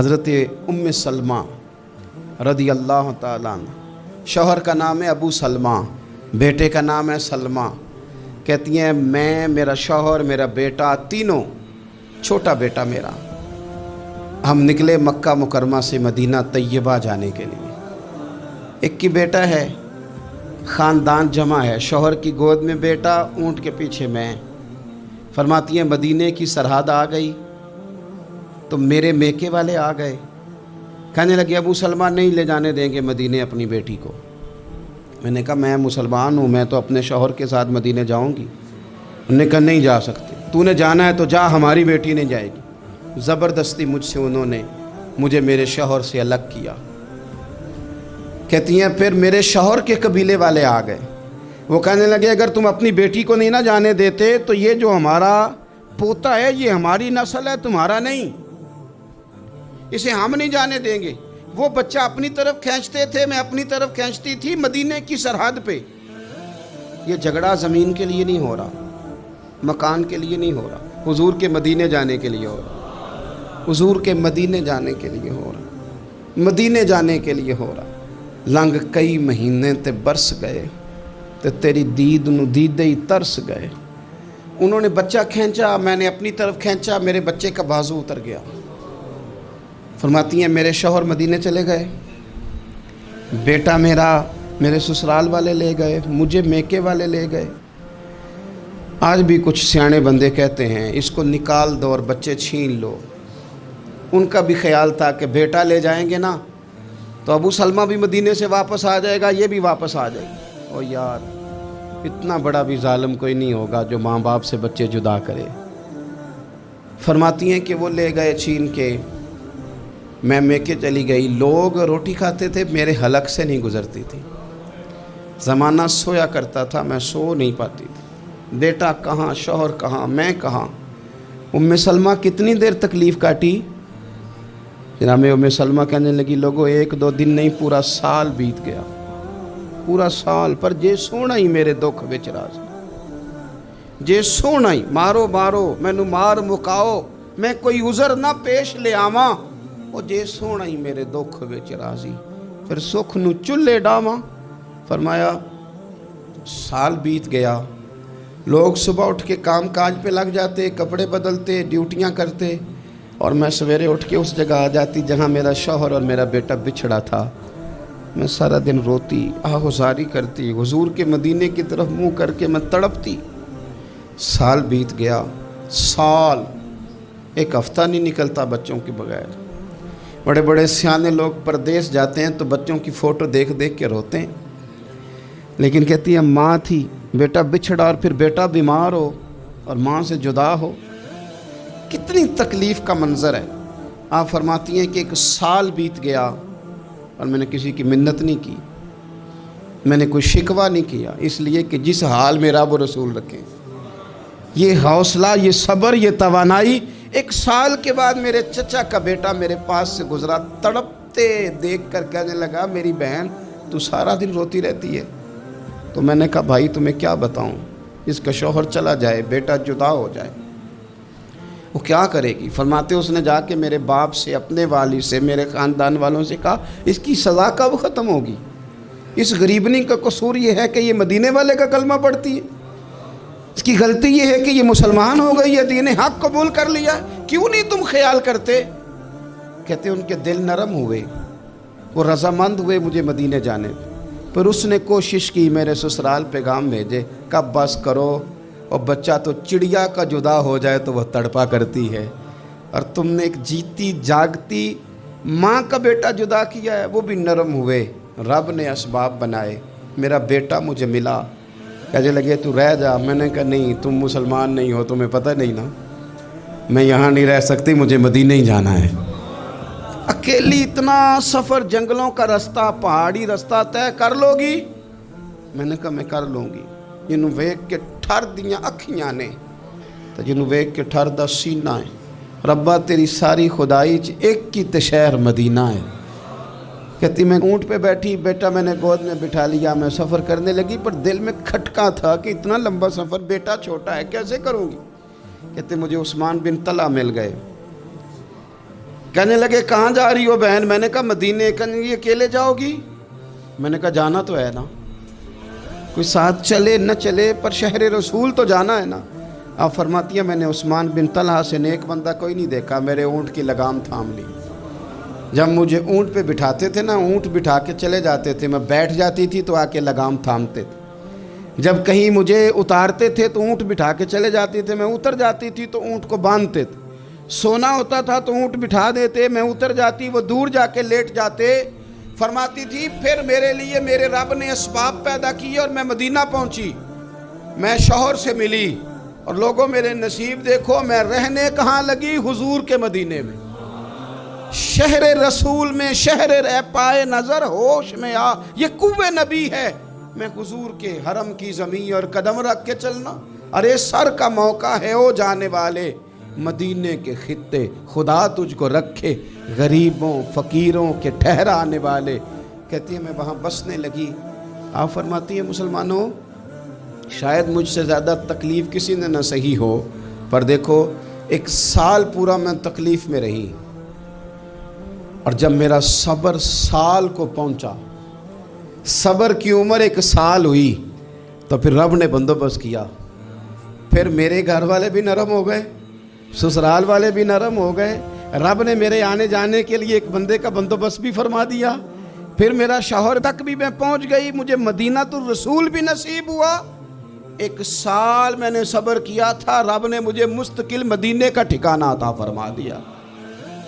حضرت ام سلمہ رضی اللہ تعالیٰ عنہ، شوہر کا نام ہے ابو سلمہ، بیٹے کا نام ہے سلمہ۔ کہتی ہیں میں، میرا شوہر، میرا بیٹا، تینوں، چھوٹا بیٹا میرا، ہم نکلے مکہ مکرمہ سے مدینہ طیبہ جانے کے لیے۔ ایک کی بیٹا ہے، خاندان جمع ہے، شوہر کی گود میں بیٹا، اونٹ کے پیچھے میں۔ فرماتی ہیں مدینے کی سرحد آ گئی تو میرے میکے والے آ گئے، کہنے لگے ابو سلمہ نہیں لے جانے دیں گے مدینے اپنی بیٹی کو۔ میں نے کہا میں مسلمان ہوں، میں تو اپنے شوہر کے ساتھ مدینے جاؤں گی۔ انہوں نے کہا نہیں جا سکتے، تو نے جانا ہے تو جا، ہماری بیٹی نہیں جائے گی۔ زبردستی مجھ سے انہوں نے مجھے میرے شوہر سے الگ کیا۔ کہتی ہیں پھر میرے شوہر کے قبیلے والے آ گئے، وہ کہنے لگے اگر تم اپنی بیٹی کو نہیں نہ جانے دیتے تو یہ جو ہمارا پوتا ہے یہ ہماری نسل ہے، تمہارا نہیں، اسے ہم نہیں جانے دیں گے۔ وہ بچہ اپنی طرف کھینچتے تھے، میں اپنی طرف کھینچتی تھی، مدینے کی سرحد پہ۔ یہ جھگڑا زمین کے لیے نہیں ہو رہا، مکان کے لیے نہیں ہو رہا، حضور کے مدینے جانے کے لیے ہو رہا، حضور کے مدینے جانے کے لیے ہو رہا، مدینے جانے کے لیے ہو رہا۔ لنگ کئی مہینے تے برس گئے تے تیری دید نو دیدے ہی ترس گئے۔ انہوں نے بچہ کھینچا، میں نے اپنی طرف کھینچا، میرے بچے کا بازو اتر گیا۔ فرماتی ہیں میرے شوہر مدینے چلے گئے، بیٹا میرا میرے سسرال والے لے گئے، مجھے میکے والے لے گئے۔ آج بھی کچھ سیانے بندے کہتے ہیں اس کو نکال دو اور بچے چھین لو۔ ان کا بھی خیال تھا کہ بیٹا لے جائیں گے نا تو ابو سلمہ بھی مدینے سے واپس آ جائے گا، یہ بھی واپس آ جائے گی۔ او یار، اتنا بڑا بھی ظالم کوئی نہیں ہوگا جو ماں باپ سے بچے جدا کرے۔ فرماتی ہیں کہ وہ لے گئے چھین کے، میں میکے چلی گئی۔ لوگ روٹی کھاتے تھے، میرے حلق سے نہیں گزرتی تھی۔ زمانہ سویا کرتا تھا، میں سو نہیں پاتی تھی۔ بیٹا کہاں، شوہر کہاں، میں کہاں۔ ام سلمہ کتنی دیر تکلیف کاٹی؟ جناب ام سلمہ کہنے لگی لوگوں ایک دو دن نہیں، پورا سال بیت گیا، پورا سال، پر جے سونا ہی میرے دکھ وچ راز، جے سونا ہی مارو مارو مینو مار مکاؤ، میں کوئی عذر نہ پیش لے آواں، او جے سونا ہی میرے دکھ وچ راضی، پھر سکھ نو چلے ڈاواں۔ فرمایا سال بیت گیا، لوگ صبح اٹھ کے کام کاج پہ لگ جاتے، کپڑے بدلتے، ڈیوٹیاں کرتے، اور میں سویرے اٹھ کے اس جگہ آ جاتی جہاں میرا شوہر اور میرا بیٹا بچھڑا تھا۔ میں سارا دن روتی، آہوزاری کرتی، حضور کے مدینے کی طرف منہ کر کے میں تڑپتی۔ سال بیت گیا، سال، ایک ہفتہ نہیں نکلتا بچوں کے بغیر۔ بڑے بڑے سیانے لوگ پردیس جاتے ہیں تو بچوں کی فوٹو دیکھ دیکھ کے روتے ہیں، لیکن کہتی ہیں ماں تھی، بیٹا بچھڑا اور پھر بیٹا بیمار ہو اور ماں سے جدا ہو، کتنی تکلیف کا منظر ہے۔ آپ فرماتی ہیں کہ ایک سال بیت گیا اور میں نے کسی کی منت نہیں کی، میں نے کوئی شکوہ نہیں کیا، اس لیے کہ جس حال میں رب و رسول رکھیں۔ یہ حوصلہ، یہ صبر، یہ توانائی۔ ایک سال کے بعد میرے چچا کا بیٹا میرے پاس سے گزرا، تڑپتے دیکھ کر کہنے لگا میری بہن تو سارا دن روتی رہتی ہے۔ تو میں نے کہا بھائی تمہیں کیا بتاؤں، اس کا شوہر چلا جائے، بیٹا جدا ہو جائے، وہ کیا کرے گی؟ فرماتے اس نے جا کے میرے باپ سے، اپنے والد سے، میرے خاندان والوں سے کہا اس کی سزا کب ختم ہوگی؟ اس غریبنی کا قصور یہ ہے کہ یہ مدینے والے کا کلمہ پڑھتی ہے، اس کی غلطی یہ ہے کہ یہ مسلمان ہو گئی ہے، دین حق قبول کر لیا، کیوں نہیں تم خیال کرتے؟ کہتے ان کے دل نرم ہوئے، وہ رضامند ہوئے مجھے مدینے جانے، پھر اس نے کوشش کی میرے سسرال پیغام بھیجے، کب بس کرو، اور بچہ تو چڑیا کا جدا ہو جائے تو وہ تڑپا کرتی ہے، اور تم نے ایک جیتی جاگتی ماں کا بیٹا جدا کیا ہے۔ وہ بھی نرم ہوئے، رب نے اسباب بنائے، میرا بیٹا مجھے ملا۔ کہنے لگے تو رہ جا، میں نے کہا نہیں، تم مسلمان نہیں ہو، تمہیں پتہ نہیں نا، میں یہاں نہیں رہ سکتی، مجھے مدینے ہی جانا ہے۔ اکیلی اتنا سفر، جنگلوں کا رستہ، پہاڑی رستہ طے کر لو گی؟ میں نے کہا میں کر لوں گی۔ جنوں ویکھ کے ٹھر دیاں اکھیاں نے تے جنوں ویکھ کے ٹھر دا سینہ ہے، ربا تیری ساری خدائی چ ایک کی تے شہر مدینہ ہے۔ کہتی میں اونٹ پہ بیٹھی، بیٹا میں نے گود میں بٹھا لیا، میں سفر کرنے لگی، پر دل میں کھٹکا تھا کہ اتنا لمبا سفر، بیٹا چھوٹا ہے، کیسے کروں گی؟ کہتے مجھے عثمان بن طلحہ مل گئے، کہنے لگے کہاں جا رہی ہو بہن؟ میں نے کہا مدینے۔ کہنے لگی اکیلے جاؤ گی؟ میں نے کہا جانا تو ہے نا، کوئی ساتھ چلے نہ چلے پر شہر رسول تو جانا ہے نا۔ آپ فرماتی ہیں میں نے عثمان بن طلحہ سے نیک بندہ کوئی نہیں دیکھا، میرے اونٹ کی لگام تھام لی۔ جب مجھے اونٹ پہ بٹھاتے تھے نا، اونٹ بٹھا کے چلے جاتے تھے، میں بیٹھ جاتی تھی تو آ کے لگام تھامتے تھے۔ جب کہیں مجھے اتارتے تھے تو اونٹ بٹھا کے چلے جاتے تھے، میں اتر جاتی تھی تو اونٹ کو باندھتے تھے۔ سونا ہوتا تھا تو اونٹ بٹھا دیتے، میں اتر جاتی، وہ دور جا کے لیٹ جاتے۔ فرماتی تھی پھر میرے لیے میرے رب نے اسباب پیدا کیے اور میں مدینہ پہنچی، میں شوہر سے ملی، اور لوگوں میرے نصیب دیکھو، میں رہنے کہاں لگی؟ حضور کے مدینے میں، شہر رسول میں، شہر رہ پائے نظر ہوش میں آ، یہ کوہ نبی ہے۔ میں حضور کے حرم کی زمین اور قدم رکھ کے چلنا، ارے سر کا موقع ہے او جانے والے، مدینے کے خطے خدا تجھ کو رکھے، غریبوں فقیروں کے ٹھہرانے والے۔ کہتی ہے میں وہاں بسنے لگی۔ آپ فرماتی ہیں مسلمانوں شاید مجھ سے زیادہ تکلیف کسی نے نہ سہی ہو، پر دیکھو 1 سال پورا میں تکلیف میں رہی، اور جب میرا صبر سال کو پہنچا، صبر کی عمر 1 سال ہوئی، تو پھر رب نے بندوبست کیا، پھر میرے گھر والے بھی نرم ہو گئے، سسرال والے بھی نرم ہو گئے، رب نے میرے آنے جانے کے لیے ایک بندے کا بندوبست بھی فرما دیا، پھر میرا شوہر تک بھی میں پہنچ گئی، مجھے مدینہ الرسول بھی نصیب ہوا۔ 1 سال میں نے صبر کیا تھا، رب نے مجھے مستقل مدینے کا ٹھکانہ عطا فرما دیا۔